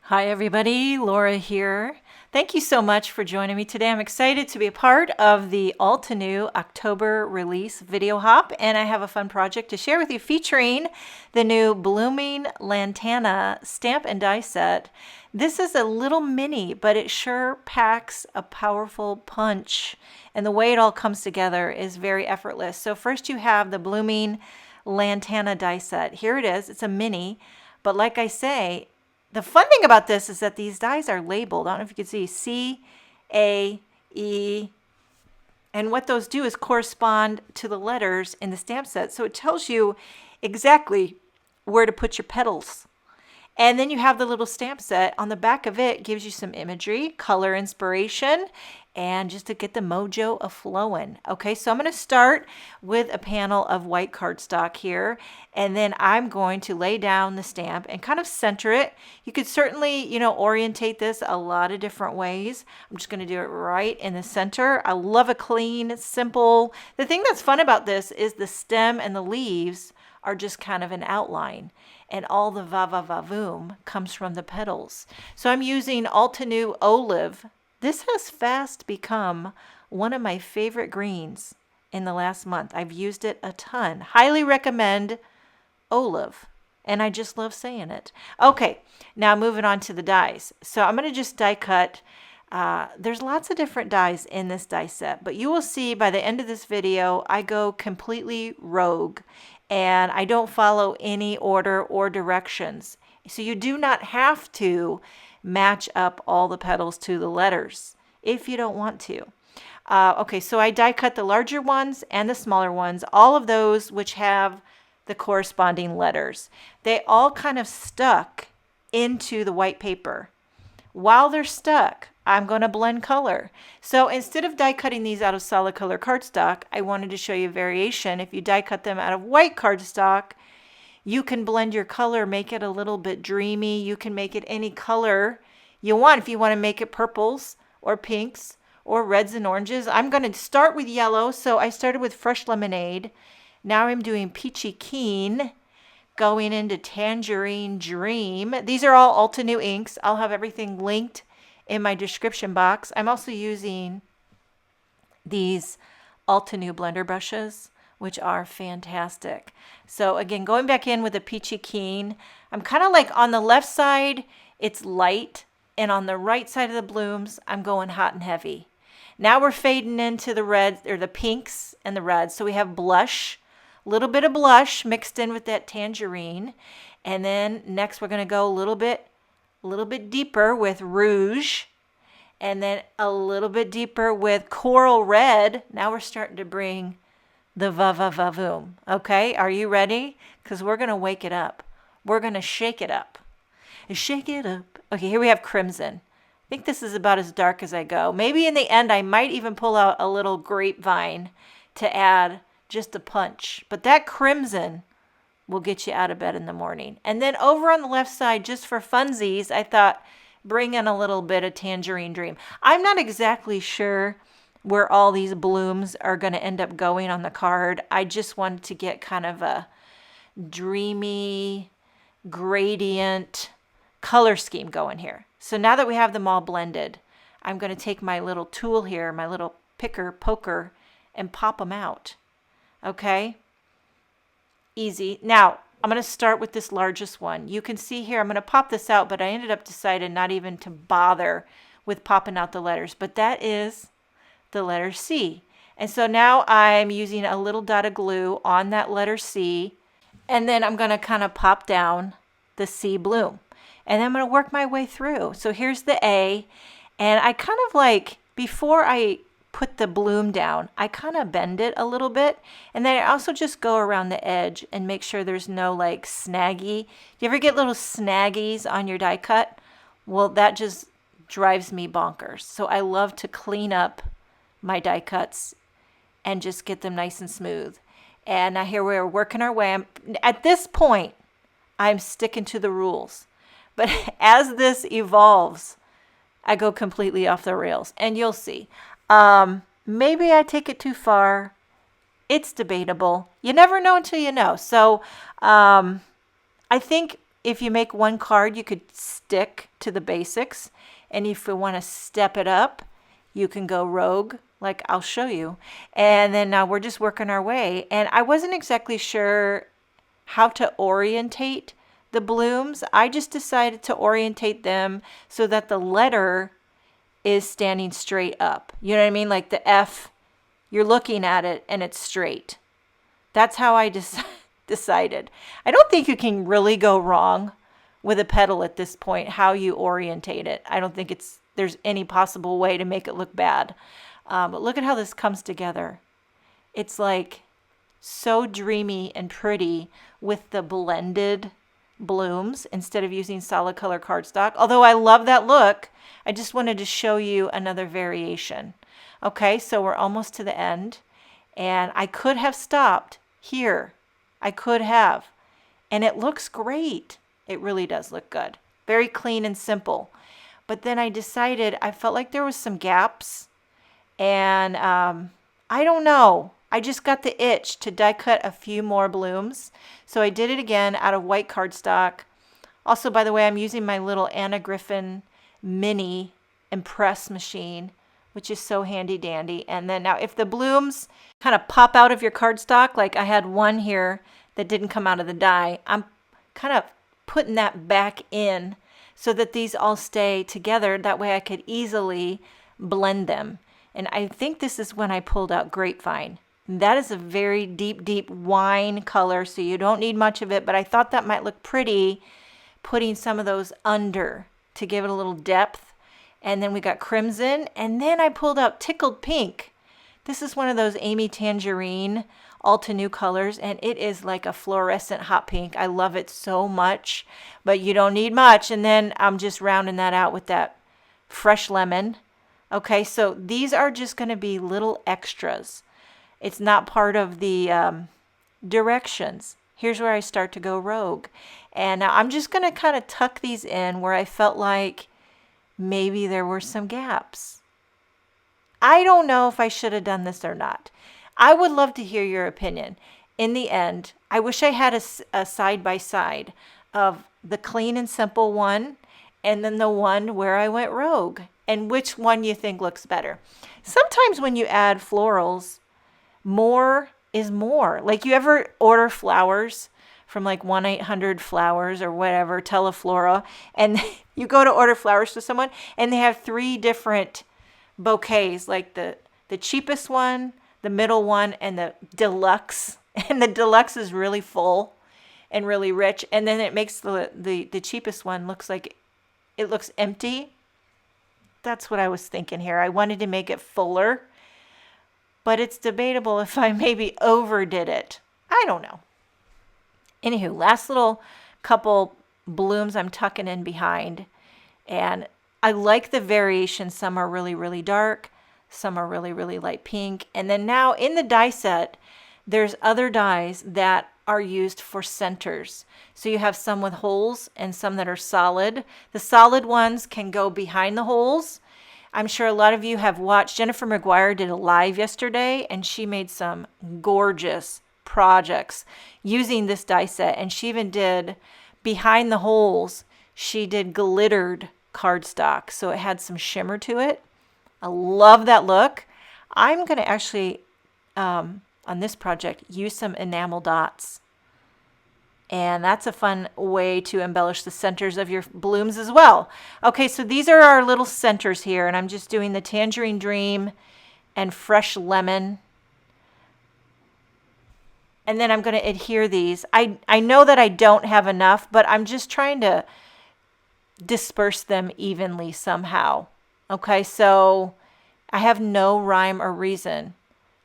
Hi everybody, Laura here. Thank you so much for joining me today. I'm excited to be a part of the Altenew October release video hop, and I have a fun project to share with you featuring the new Blooming Lantana stamp and die set. This is a little mini, but it sure packs a powerful punch, and the way it all comes together is very effortless. So first you have the Blooming Lantana die set. Here it is. It's a mini, but like I say, the fun thing about this is that these dies are labeled. I don't know if you can see C, A, E, and what those do is correspond to the letters in the stamp set. So it tells you exactly where to put your petals. And then you have the little stamp set. On the back of it gives you some imagery, color inspiration, and just to get the mojo a-flowing. Okay, so I'm going to start with a panel of white cardstock here, and then I'm going to lay down the stamp and kind of center it. You could certainly, orientate this a lot of different ways. I'm just going to do it right in the center. I love a clean, simple. The thing that's fun about this is the stem and the leaves are just kind of an outline, and all the va-va-va-voom comes from the petals. So I'm using Altenew Olove. This has fast become one of my favorite greens in the last month. I've used it a ton. Highly recommend Olove, and I just love saying it. Okay, now moving on to the dies. So I'm going to just die cut. There's lots of different dies in this die set, but you will see by the end of this video, I go completely rogue, and I don't follow any order or directions. So you do not have to match up all the petals to the letters if you don't want to. Okay, so I die cut the larger ones and the smaller ones, all of those which have the corresponding letters. They all kind of stuck into the white paper. While they're stuck, I'm going to blend color. So instead of die cutting these out of solid color cardstock, I wanted to show you a variation. If you die cut them out of white cardstock, you can blend your color, make it a little bit dreamy. You can make it any color you want. If you want to make it purples or pinks or reds and oranges. I'm going to start with yellow. So I started with Fresh Lemonade. Now I'm doing Peachy Keen, going into Tangerine Dream. These are all Altenew inks. I'll have everything linked in my description box. I'm also using these Altenew blender brushes, which are fantastic. So again, going back in with a Peachy Keen, I'm kind of like on the left side, it's light, and on the right side of the blooms, I'm going hot and heavy. Now we're fading into the red, or the pinks and the reds. So we have blush, a little bit of blush mixed in with that tangerine. And then next we're going to go a little bit deeper with rouge, and then a little bit deeper with coral red. Now we're starting to bring the va-va-va-voom. Okay, are you ready? Because we're going to wake it up. We're going to shake it up. Shake it up. Okay, here we have crimson. I think this is about as dark as I go. Maybe in the end I might even pull out a little grapevine to add just a punch. But that crimson will get you out of bed in the morning. And then over on the left side, just for funsies, I thought bring in a little bit of Tangerine Dream. I'm not exactly sure where all these blooms are going to end up going on the card. I just wanted to get kind of a dreamy gradient color scheme going here. So now that we have them all blended, I'm going to take my little tool here, my little poker, and pop them out. Okay? Easy. Now, I'm going to start with this largest one. You can see here, I'm going to pop this out, but I ended up deciding not even to bother with popping out the letters. But that is the letter C. And so now I'm using a little dot of glue on that letter C, and then I'm going to kind of pop down the C bloom. And then I'm going to work my way through. So here's the A, and I kind of like, before I put the bloom down, I kind of bend it a little bit, and then I also just go around the edge and make sure there's no like snaggy. You ever get little snaggies on your die cut? Well, that just drives me bonkers. So I love to clean up my die cuts and just get them nice and smooth. And now here we're working our way. At this point, I'm sticking to the rules. But as this evolves, I go completely off the rails, and you'll see. Maybe I take it too far. It's debatable. You never know until you know. So I think if you make one card, you could stick to the basics. And if you want to step it up, you can go rogue, like I'll show you. And then now we're just working our way. And I wasn't exactly sure how to orientate the blooms. I just decided to orientate them so that the letter is standing straight up. You know what I mean? Like the F, you're looking at it and it's straight. That's how I decided. I don't think you can really go wrong with a petal at this point, how you orientate it. I don't think there's any possible way to make it look bad. But look at how this comes together. It's like so dreamy and pretty with the blended blooms instead of using solid color cardstock. Although I love that look, I just wanted to show you another variation. Okay, so we're almost to the end, and I could have stopped here. I could have, and it looks great. It really does look good. Very clean and simple. But then I decided, I felt like there was some gaps, and I don't know. I just got the itch to die cut a few more blooms. So I did it again out of white cardstock. Also, by the way, I'm using my little Anna Griffin mini impress machine, which is so handy dandy. And then now if the blooms kind of pop out of your cardstock, like I had one here that didn't come out of the die, I'm kind of putting that back in so that these all stay together. That way I could easily blend them. And I think this is when I pulled out Grapevine. That is a very deep, deep wine color, so you don't need much of it, but I thought that might look pretty putting some of those under to give it a little depth. And then we got Crimson, and then I pulled out Tickled Pink. This is one of those Amy Tangerine Altenew colors, and it is like a fluorescent hot pink. I love it so much, but you don't need much. And then I'm just rounding that out with that Fresh Lemon. Okay, so these are just going to be little extras. It's not part of the directions. Here's where I start to go rogue. And now I'm just going to kind of tuck these in where I felt like maybe there were some gaps. I don't know if I should have done this or not. I would love to hear your opinion. In the end, I wish I had a side-by-side of the clean and simple one and then the one where I went rogue, and which one you think looks better. Sometimes when you add florals, more is more. Like, you ever order flowers from like 1-800-Flowers or whatever, Teleflora, and you go to order flowers to someone and they have 3 different bouquets, like the cheapest one, the middle one, and the deluxe. And the deluxe is really full and really rich, and then it makes the cheapest one looks like it looks empty. That's what I was thinking here. I wanted to make it fuller, but it's debatable if I maybe overdid it. I don't know. Anywho, last little couple blooms I'm tucking in behind, and I like the variation. Some are really, really dark. Some are really, really light pink. And then now in the die set, there's other dies that are used for centers. So you have some with holes and some that are solid. The solid ones can go behind the holes. I'm sure a lot of you have watched. Jennifer McGuire did a live yesterday, and she made some gorgeous projects using this die set. And she even did behind the holes, she did glittered cardstock. So it had some shimmer to it. I love that look. I'm going to actually, on this project, use some enamel dots. And that's a fun way to embellish the centers of your blooms as well. Okay, so these are our little centers here, and I'm just doing the Tangerine Dream and Fresh Lemon. And then I'm going to adhere these. I know that I don't have enough, but I'm just trying to disperse them evenly somehow. Okay, so I have no rhyme or reason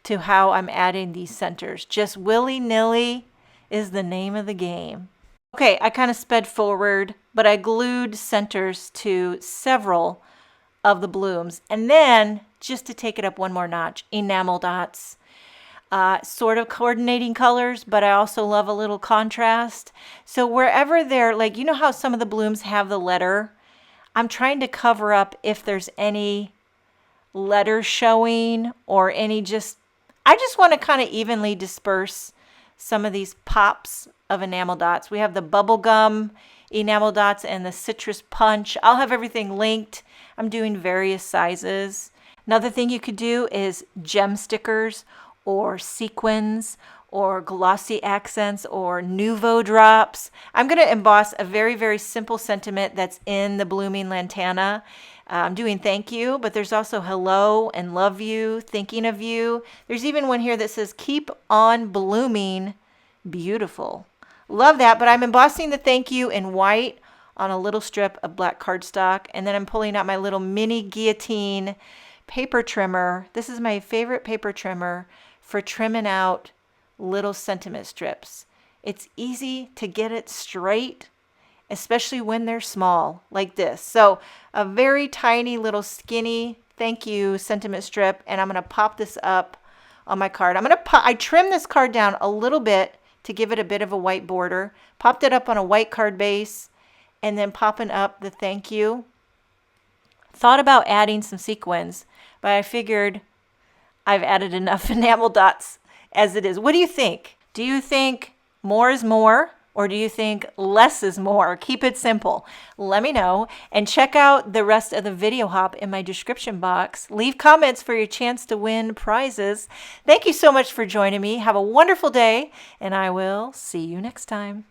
to how I'm adding these centers. Just willy-nilly is the name of the game. Okay, I kind of sped forward, but I glued centers to several of the blooms. And then, just to take it up one more notch, enamel dots. Sort of coordinating colors, but I also love a little contrast. So wherever they're, like, you know how some of the blooms have the letter? I'm trying to cover up if there's any letter showing or any I just want to kind of evenly disperse some of these pops of enamel dots. We have the bubblegum enamel dots and the citrus punch. I'll have everything linked. I'm doing various sizes. Another thing you could do is gem stickers or sequins or glossy accents or nouveau drops. I'm going to emboss a very, very simple sentiment that's in the Blooming Lantana. I'm doing thank you, but there's also hello and love you, thinking of you. There's even one here that says keep on blooming beautiful. Love that, but I'm embossing the thank you in white on a little strip of black cardstock, and then I'm pulling out my little mini guillotine paper trimmer. This is my favorite paper trimmer for trimming out little sentiment strips. It's easy to get it straight, especially when they're small like this. So a very tiny little skinny thank you sentiment strip, and I'm going to pop this up on my card. I trimmed this card down a little bit to give it a bit of a white border, popped it up on a white card base, and then popping up the thank you. Thought about adding some sequins, but I figured I've added enough enamel dots as it is. What do you think? Do you think more is more, or do you think less is more? Keep it simple. Let me know, and check out the rest of the video hop in my description box. Leave comments for your chance to win prizes. Thank you so much for joining me. Have a wonderful day, and I will see you next time.